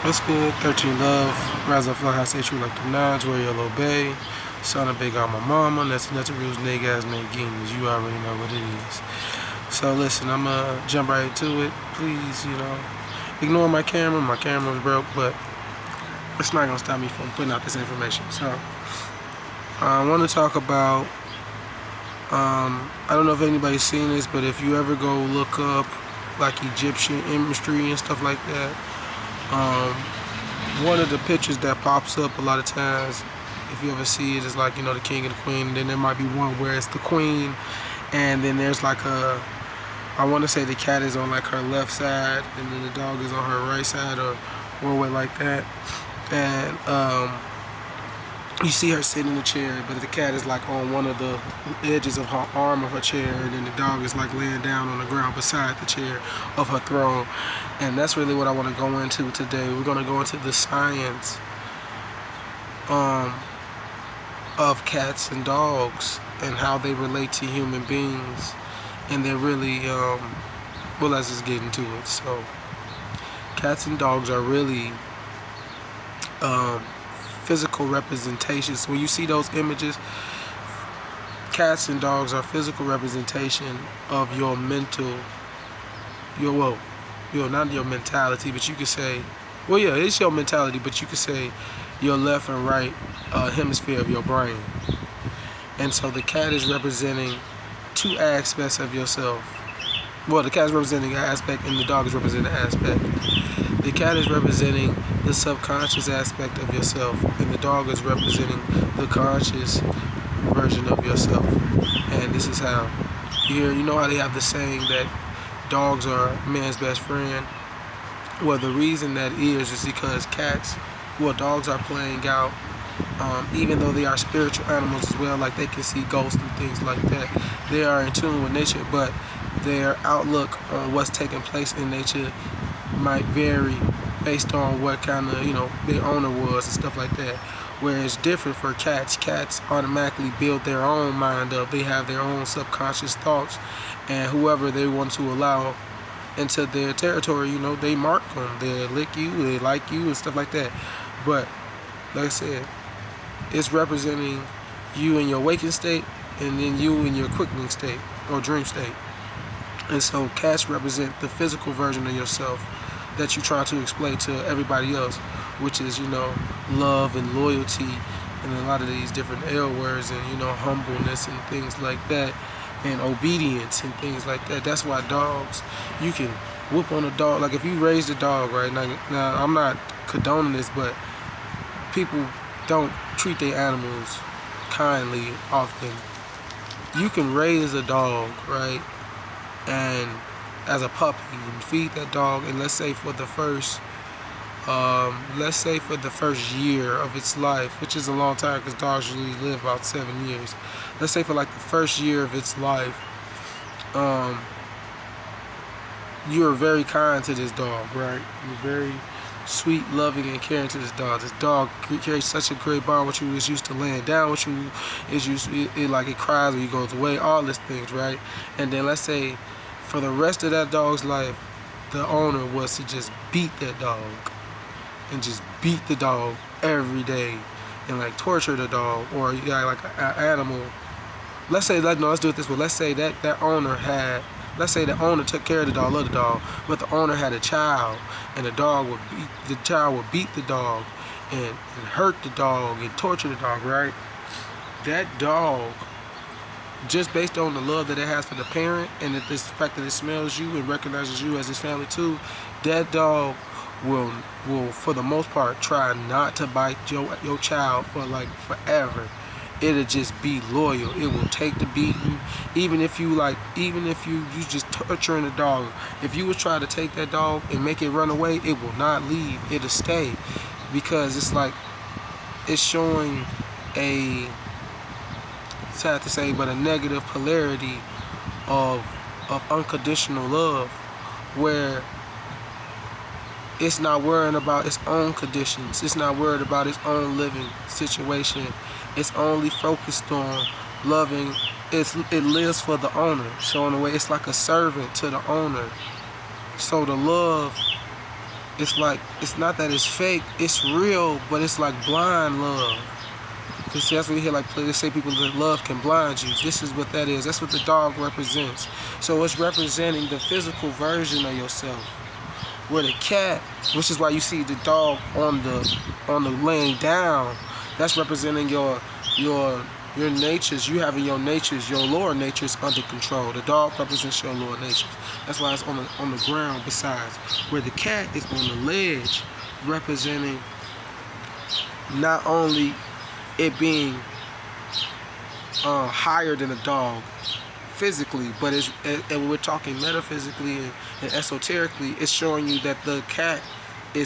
What's good? 13 Love. Rise up, fly high, say true like the 9's, wear your little bay. Son of big on my mama. That's the rules, nigga ass name games. You already know what it is. So listen, I'm gonna jump right into it. Please, ignore my camera. My camera's broke, but it's not gonna stop me from putting out this information. So I want to talk about. I don't know if anybody's seen this, but if you ever go look up like Egyptian imagery and stuff like that. One of the pictures that pops up a lot of times, if you ever see it, is like, the king and the queen. And then there might be one where it's the queen, and then there's like I want to say the cat is on like her left side, and then the dog is on her right side, or way like that. And you see her sitting in the chair, but the cat is like on one of the edges of her arm of her chair, and then the dog is like laying down on the ground beside the chair of her throne. And that's really what I want to go into today. We're going to go into the science of cats and dogs and how they relate to human beings. And they're really, well, let's just get into it. So, cats and dogs are really physical representations. When you see those images, cats and dogs are physical representation of your mental, not your mentality, but you could say, well, yeah, it's your mentality, but you could say your left and right hemisphere of your brain. And so the cat is representing two aspects of yourself. Well, the cat is representing an aspect, and the dog is representing an aspect. The cat is representing the subconscious aspect of yourself, and the dog is representing the conscious version of yourself. And this is how you know how they have the saying that dogs are man's best friend. Well, the reason that is because dogs are playing out, even though they are spiritual animals as well, like they can see ghosts and things like that. They are in tune with nature, but their outlook on what's taking place in nature might vary based on what kind of, their owner was and stuff like that. Whereas different for cats, cats automatically build their own mind up. They have their own subconscious thoughts, and whoever they want to allow into their territory, they mark them. They lick you, they like you, and stuff like that. But like I said, it's representing you in your waking state, and then you in your quickening state or dream state. And so cats represent the physical version of yourself that you try to explain to everybody else, which is, love and loyalty and a lot of these different L words and, humbleness and things like that, and obedience and things like that. That's why dogs, you can whoop on a dog. Like if you raised a dog, right? Now I'm not condoning this, but people don't treat their animals kindly often. You can raise a dog, right? And as a puppy, and feed that dog, and let's say for the first year of its life, which is a long time because dogs usually live about 7 years. Let's say for like the first year of its life, you are very kind to this dog, right? You're very sweet, loving, and caring to this dog. This dog carries such a great bond with you. It's used to laying down with you. It's used to, it cries when you goes away. All these things, right? And then let's say for the rest of that dog's life, the owner was to just beat that dog and just beat the dog every day and like torture the dog, or you got like an animal. Let's say let's do it this way. Let's say that owner had. Let's say the owner took care of the dog, loved the dog, but the owner had a child, and the child would beat the dog and hurt the dog and torture the dog, right? That dog, just based on the love that it has for the parent and the fact that it smells you and recognizes you as his family too, that dog will for the most part try not to bite your child for like forever. It'll just be loyal. It will take the beating, even if you just torturing the dog. If you would try to take that dog and make it run away, it will not leave. It'll stay, because it's showing it's sad to say, but a negative polarity of unconditional love, where it's not worrying about its own conditions. It's not worried about its own living situation. It's only focused on loving. It lives for the owner. So in a way, it's like a servant to the owner. So the love it's like, it's not that it's fake, it's real, but it's like blind love. Because that's what you hear, like, they say people that love can blind you. This is what that is. That's what the dog represents. So it's representing the physical version of yourself. Where the cat, which is why you see the dog on the laying down, that's representing your natures. You having your natures, your lower natures under control. The dog represents your lower natures. That's why it's on the ground. Besides, where the cat is on the ledge, representing not only it being higher than a dog physically, but and we're talking metaphysically and esoterically, it's showing you that the cat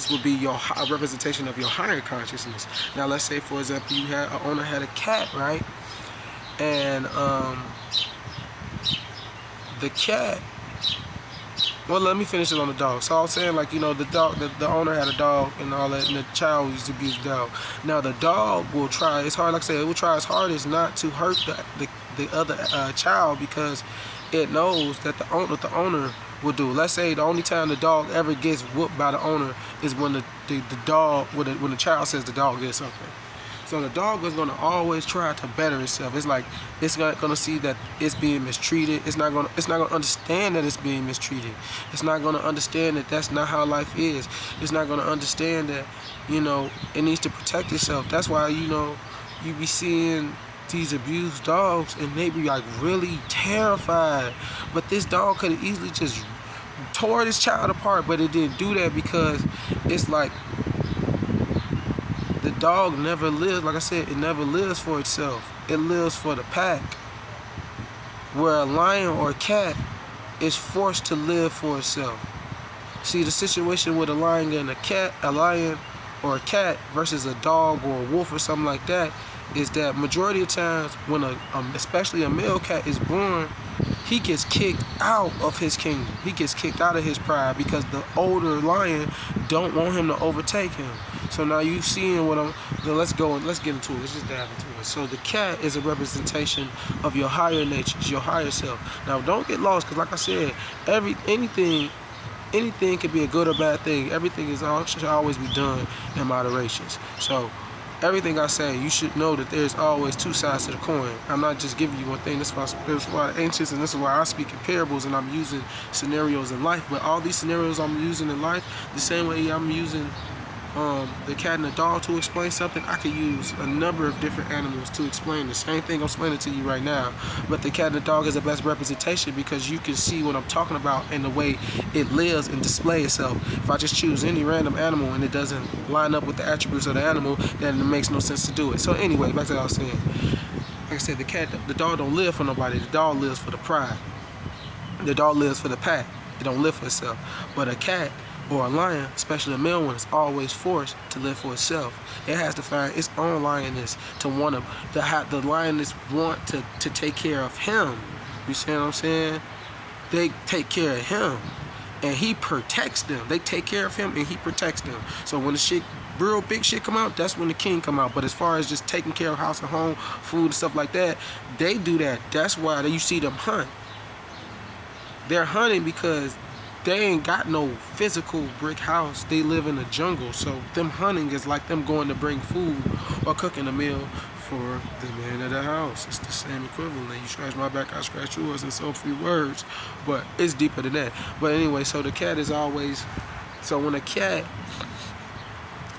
would be your representation of your higher consciousness. Now, let's say, for example, an owner had a cat, right? And the cat. Well, let me finish it on the dog. So I was saying, like, the dog, the owner had a dog and all that, and the child used to abuse the dog. Now the dog will try. It's hard, like I said, it will try its hardest not to hurt the other child, because it knows that the owner will do. Let's say the only time the dog ever gets whooped by the owner is when the when the child says the dog did something. So the dog is going to always try to better itself. It's like it's not going to see that it's being mistreated. It's not going to understand that it's being mistreated. It's not going to understand that that's not how life is. It's not going to understand that, it needs to protect itself. That's why, you be seeing these abused dogs and they be like really terrified. But this dog could have easily just tore this child apart, but it didn't do that because it's like, the dog never lives, like I said, it never lives for itself. It lives for the pack. Where a lion or a cat is forced to live for itself. See, the situation with a lion or a cat versus a dog or a wolf or something like that is that majority of times when especially a male cat is born, he gets kicked out of his kingdom. He gets kicked out of his pride because the older lion don't want him to overtake him. So now you seeing let's get into it. Let's just dive into it. So the cat is a representation of your higher natures, your higher self. Now don't get lost, because like I said, anything can be a good or bad thing. Everything should always be done in moderation. So everything I say, you should know that there's always two sides to the coin. I'm not just giving you one thing. This is why the ancients, and this is why I speak in parables, and I'm using scenarios in life. But all these scenarios I'm using in life, the same way I'm using the cat and the dog to explain something, I could use a number of different animals to explain the same thing I'm explaining to you right now. But the cat and the dog is the best representation because you can see what I'm talking about in the way it lives and displays itself. If I just choose any random animal and it doesn't line up with the attributes of the animal, then it makes no sense to do it. So anyway, back to what I was saying. Like I said, the dog don't live for nobody. The dog lives for the pride. The dog lives for the pack. It don't live for itself. But a cat or a lion, especially a male one, is always forced to live for itself. It has to find its own lioness to want the lioness want to take care of him. You see what I'm saying? They take care of him and he protects them. They take care of him and he protects them. So when the real big shit come out, that's when the king come out. But as far as just taking care of house and home, food and stuff like that, they do that. That's why you see them hunt. They're hunting because they ain't got no physical brick house. They live in the jungle. So them hunting is like them going to bring food or cooking a meal for the man of the house. It's the same equivalent. You scratch my back, I scratch yours, in so few words. But it's deeper than that. But anyway, so the cat is always, so when a cat,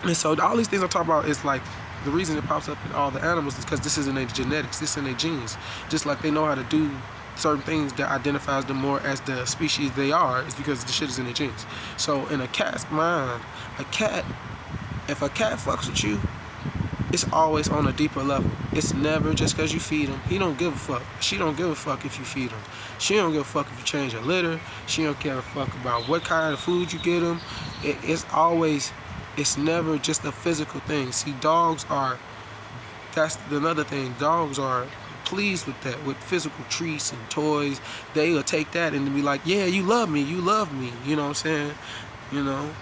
and so all these things I'm talking about is like, the reason it pops up in all the animals is because this is in their genetics, this is in their genes. Just like they know how to do certain things that identifies them more as the species they are, is because the shit is in their genes. So in a cat's mind, if a cat fucks with you, it's always on a deeper level. It's never just because you feed him. He don't give a fuck. She don't give a fuck if you feed him. She don't give a fuck if you change her litter. She don't give a fuck about what kind of food you get him. It's never just a physical thing. See, that's another thing. Dogs are pleased with that, with physical treats and toys. They will take that and be like, yeah, you love me, you know what I'm saying?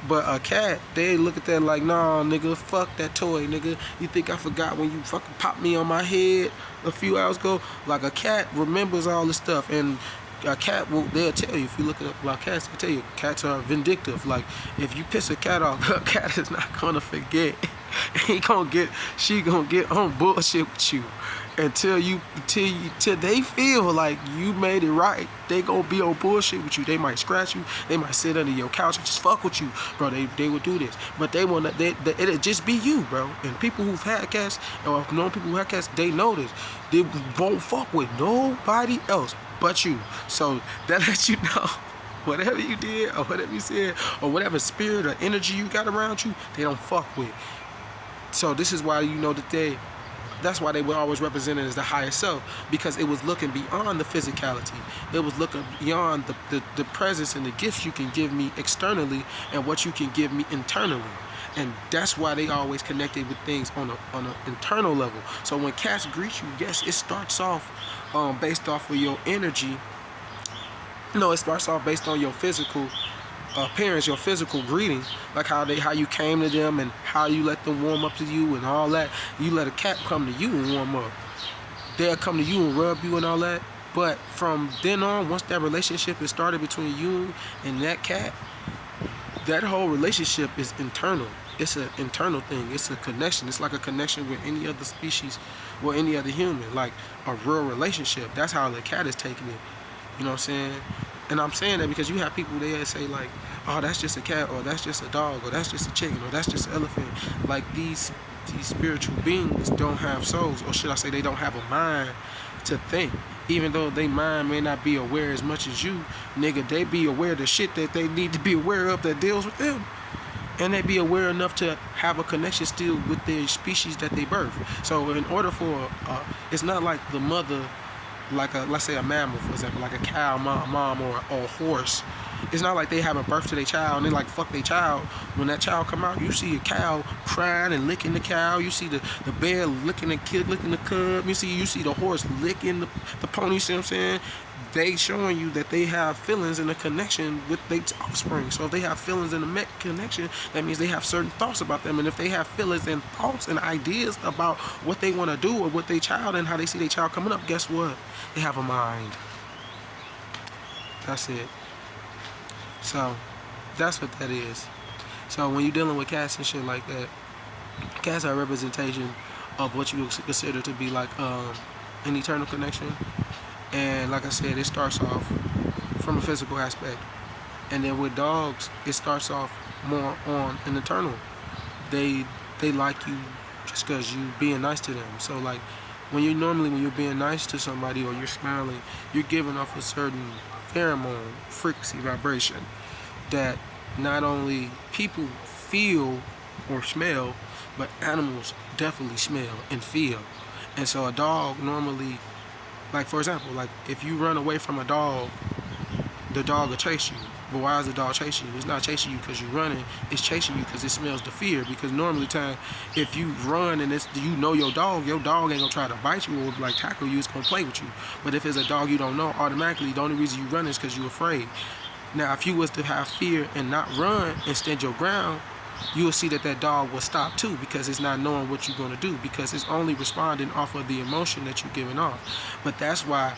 But a cat, they look at that like, nah, nigga, fuck that toy, nigga. You think I forgot when you fucking popped me on my head a few hours ago? Like, a cat remembers all this stuff, and A cat will, they'll tell you, if you look up about cats, they'll tell you cats are vindictive. Like, if you piss a cat off, a cat is not gonna forget. She gonna get on bullshit with you till they feel like you made it right. They gonna be on bullshit with you. They might scratch you. They might sit under your couch and just fuck with you, bro. They will do this, but it'll just be you, bro. And people who've had cats or known people who had cats, they know this. They won't fuck with nobody else but you. So that lets you know, whatever you did or whatever you said or whatever spirit or energy you got around you, they don't fuck with. So this is why you know that that's why they were always represented as the higher self, because it was looking beyond the physicality. It was looking beyond the presence and the gifts you can give me externally and what you can give me internally. And that's why they always connected with things on an internal level. So when cats greet you, yes, it starts off based off of your energy. No, it starts off based on your physical appearance, your physical greeting, like how you came to them and how you let them warm up to you and all that. You let a cat come to you and warm up. They'll come to you and rub you and all that. But from then on, once that relationship is started between you and that cat, that whole relationship is internal. It's an internal thing. It's a connection. It's like a connection with any other species or any other human, like a real relationship. That's how the cat is taking it. You know what I'm saying? And I'm saying that because you have people there that say like, oh, that's just a cat, or that's just a dog, or that's just a chicken, or that's just an elephant. Like these spiritual beings don't have souls, or should I say they don't have a mind to think. Even though they mind may not be aware as much as you, nigga, they be aware of the shit that they need to be aware of that deals with them. And they be aware enough to have a connection still with their species that they birth. So in order for, it's not like the mother, like let's say a mammal, for example, like a cow mom or a horse. It's not like they have a birth to their child and they like fuck their child. When that child come out, you see a cow crying and licking the cow. You see the bear licking the kid, licking the cub. You see the horse licking the pony. You see what I'm saying? They showing you that they have feelings and a connection with their offspring. So if they have feelings and a connection, that means they have certain thoughts about them. And if they have feelings and thoughts and ideas about what they want to do or what their child and how they see their child coming up, guess what? They have a mind. That's it. So that's what that is. So when you're dealing with cats and shit like that, cats are a representation of what you consider to be like an eternal connection. And like I said, it starts off from a physical aspect. And then with dogs, it starts off more on an internal. They like you just because you being nice to them. So like when you're being nice to somebody or you're smiling, you're giving off a certain pheromone, frequency, vibration that not only people feel or smell, but animals definitely smell and feel. And so a dog normally, like for example, like if you run away from a dog, the dog will chase you. But why is the dog chasing you? It's not chasing you because you're running. It's chasing you because it smells the fear. Because normally if you run and you know your dog ain't gonna try to bite you or like tackle you. It's gonna play with you. But if it's a dog you don't know, automatically the only reason you run is because you're afraid. Now if you was to have fear and not run and stand your ground, you will see that dog will stop too, because it's not knowing what you're going to do, because it's only responding off of the emotion that you're giving off. But that's why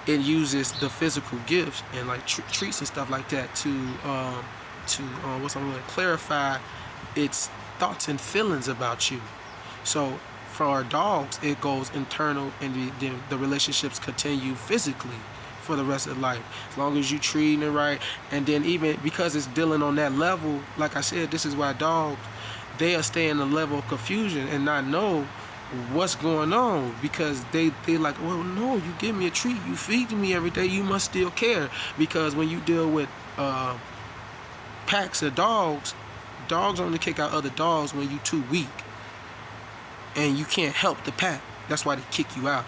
it uses the physical gifts and like treats and stuff like that to clarify its thoughts and feelings about you. So for our dogs, it goes internal, and the relationships continue physically for the rest of life, as long as you treating it right. And then even because it's dealing on that level, like I said, this is why dogs, they'll stay in a level of confusion and not know what's going on, because they like, well, no, you give me a treat, you feed me every day, you must still care. Because when you deal with packs of dogs only kick out other dogs when you too weak and you can't help the pack. That's why they kick you out.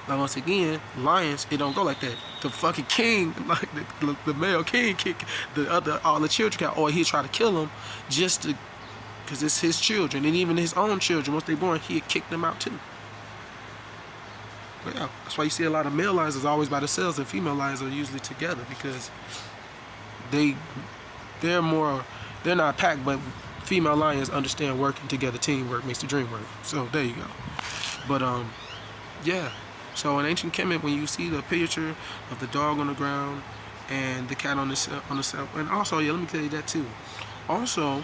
Now once again, lions, it don't go like that. The fucking king, like the male king, kick all the children out, or he'll try to kill them just to, because it's his children. And even his own children, once they're born, he'll kick them out too. But yeah, that's why you see a lot of male lions is always by themselves, and female lions are usually together, because they're not packed, but female lions understand working together. Teamwork makes the dream work. So there you go. But yeah. So in ancient Kemet, when you see the picture of the dog on the ground and the cat on the cell, and also, yeah, let me tell you that too. Also,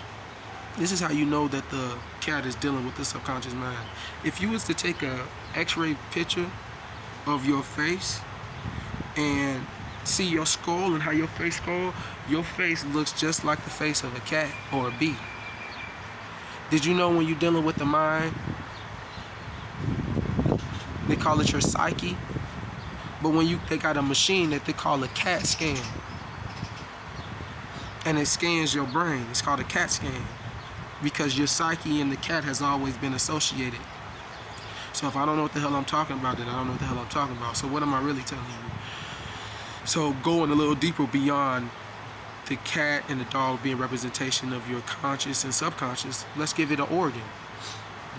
this is how you know that the cat is dealing with the subconscious mind. If you was to take a X-ray picture of your face and see your skull and how your face looks just like the face of a cat or a bee. Did you know when you're dealing with the mind, they call it your psyche, but they got a machine that they call a CAT scan, and it scans your brain. It's called a CAT scan because your psyche and the cat has always been associated. So if I don't know what the hell I'm talking about, then I don't know what the hell I'm talking about. So what am I really telling you? So going a little deeper beyond the cat and the dog being representation of your conscious and subconscious, let's give it an organ.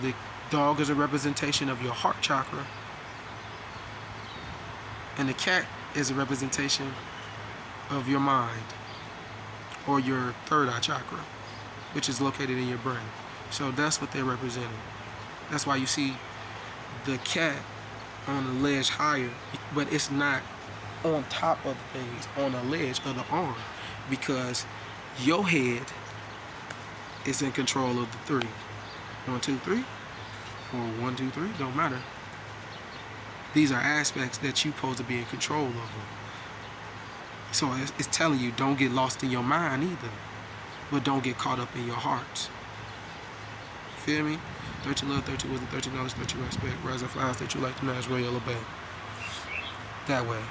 The dog is a representation of your heart chakra, and the cat is a representation of your mind, or your third eye chakra, which is located in your brain. So that's what they're representing. That's why you see the cat on the ledge higher, but it's not on top of the things, on the ledge of the arm, because your head is in control of the 3. 1, 2, 3, or 1, 2, 3, don't matter. These are aspects that you're supposed to be in control of them. So it's telling you, don't get lost in your mind either, but don't get caught up in your heart. Feel me? 13 love, 13 wisdom, 13 knowledge, 13 respect. Rise and fly, 13 like the 9's royal obey. That way.